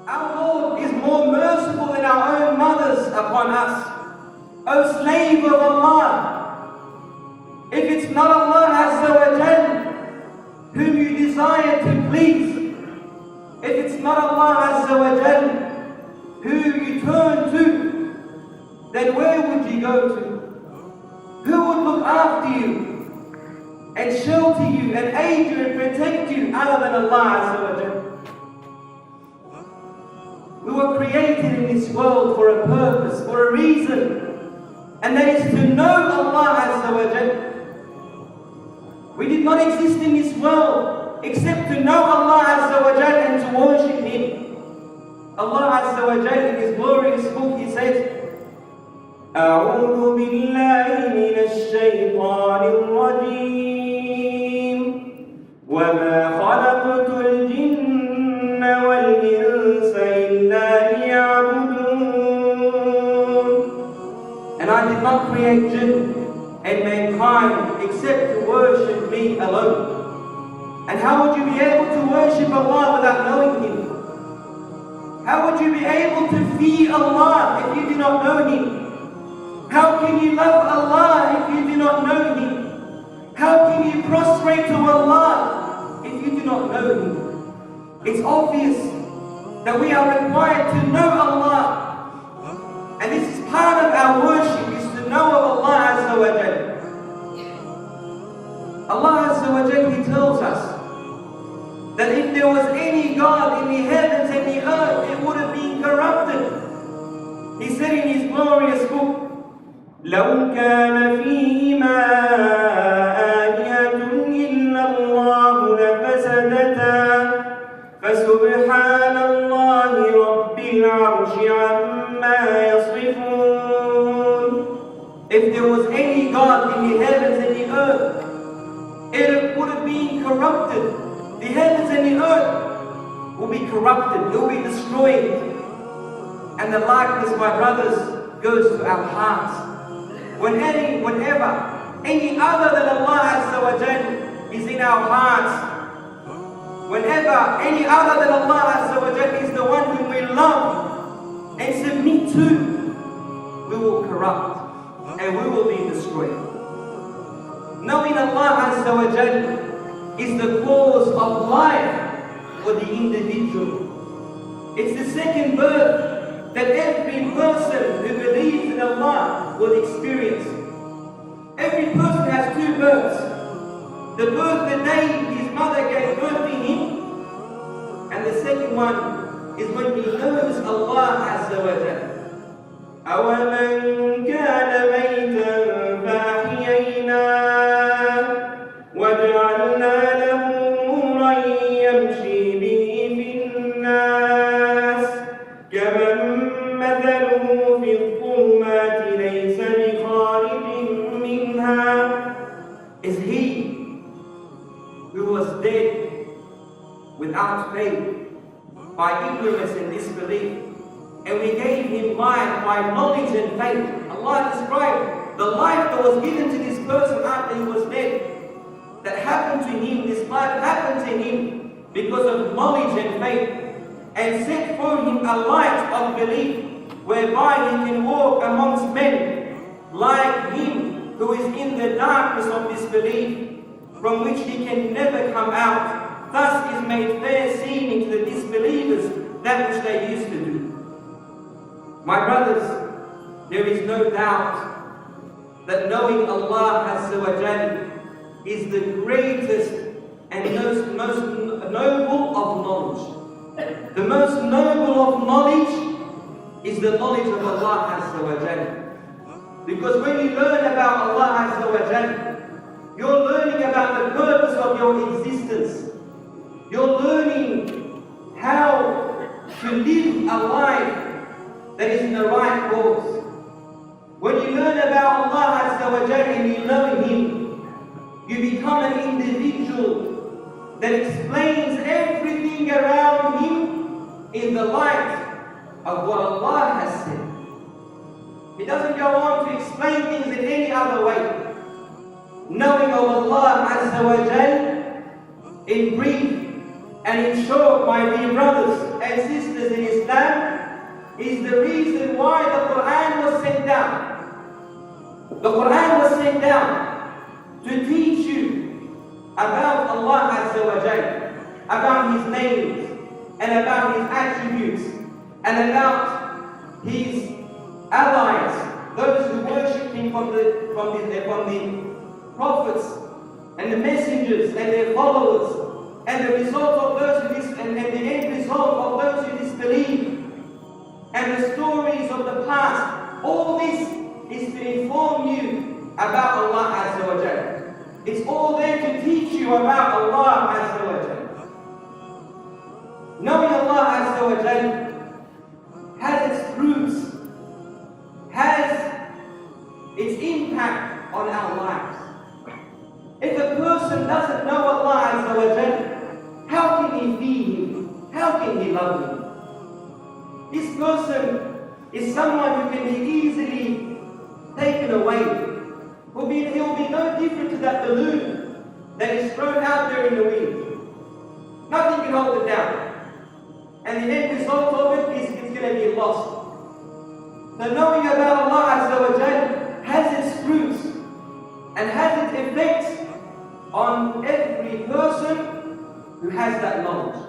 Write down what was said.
Our Lord is more merciful than our own mothers upon us. O slave of Allah, if it's not Allah Azza wa Jal whom you desire to please, if it's not Allah Azza wa Jal who you turn to, then where would you go to? Who would look after you and shelter you and aid you and protect you other than Allah Azza wa Jal? We were created in this world for a purpose, for a reason, and that is to know Allah Azza wa Jal. We did not exist in this world except to know Allah Azza wa Jal and to worship Him. Allah Azza wa Jal in His glorious book, He says, أعوذ بالله من الشيطان الرجيم وما خلقت الجن والإنس إلا ليعبدون. And I did not create jinn and mankind except to worship me alone. And how would you be able to worship Allah without knowing Him? How would you be able to fear Allah if you do not know Him? How can you love Allah if you do not know Him? How can you prostrate to Allah if you do not know Him? It's obvious that we are required to know Allah. And this is part of our worship, is to know of Allah Azza wa Jal. Allah Azza wa Jal, He tells us that if there was any God in the heavens and the earth, it would have been corrupted. He said in His glorious book, لو كان فيهما آلهة إلا الله لفسدتا فسبحان الله رب العرش عما يصفون. If there was any God in the heavens and the earth, it would have been corrupted. The heavens and the earth will be corrupted, it will be destroyed. And the likeness, my brothers, goes to our hearts. Whenever any other than Allah Azza wa Jal is in our hearts, whenever any other than Allah Azza wa Jal is the one whom we love and submit to, we will corrupt and we will be destroyed. Knowing Allah Azza wa Jal is the cause of life for the individual. It's the second birth that every person who believes in Allah will experience. Every person has two births. The birth the day his mother gave birth to him, and the second one is when he knows Allah Azza wa Jalla. أَوَمَنْ كَانَ مَيْتًا فَأَحْيَيْنَاهُ وَجَعَلْنَا لَهُ نُورًا يَمْشِي بِهِ فِي النَّاسِ كَمَنْ مَثَلُهُ فِي الظُّلُمَاتِ لَيْسَ بِخَارِجٍ مِنْهَا. Is he who was dead without faith, by ignorance and disbelief, and we gave him life by knowledge and faith. Allah described the life that was given to this person after he was dead. That happened to him, this life happened to him because of knowledge and faith, and set for him a light of belief, whereby he can walk amongst men like him who is in the darkness of disbelief, from which he can never come out. Thus is made fair seeming to the disbelievers that which they used to do. My brothers, there is no doubt that knowing Allah Azza wa Jalla is the greatest and most noble of knowledge. The most noble of knowledge is the knowledge of Allah Azza wa Jalla. Because when you learn about Allah Azza wa Jalla, you're learning about the purpose of your existence. You're learning how to live a life that is in the right course. When you learn about Allah Azza wa Jalla and you know Him, you become an individual that explains everything around Him in the light of what Allah has said. He doesn't go on to explain things in any other way. Knowing of Allah Azza wa Jalla in brief and in short, my dear brothers and sisters in Islam, is the reason why the Quran was sent down. The Quran was sent down to teach you about Allah Azza wa Jalla, about His names, and about His attributes, and about His allies, those who worship Him from the prophets and the messengers and their followers, and the result of those who and the end result of those who disbelieve, and the stories of the past. All this is to inform you about Allah Azza wa Jalla. It's all there to teach you about Allah Azza wa Jalla. Knowing Allah Azza wa Jalla has its roots, has its impact on our lives. If a person doesn't know Allah Azza wa Jalla, how can he feed Him? How can he love Him? This person is someone who can be easily taken away. He'll be no different to that balloon that is thrown out there in the wind. Nothing can hold it down. And the end result of it is it's going to be lost. So knowing about Allah Azza wa Jalla has its fruits and has its effects on every person who has that knowledge.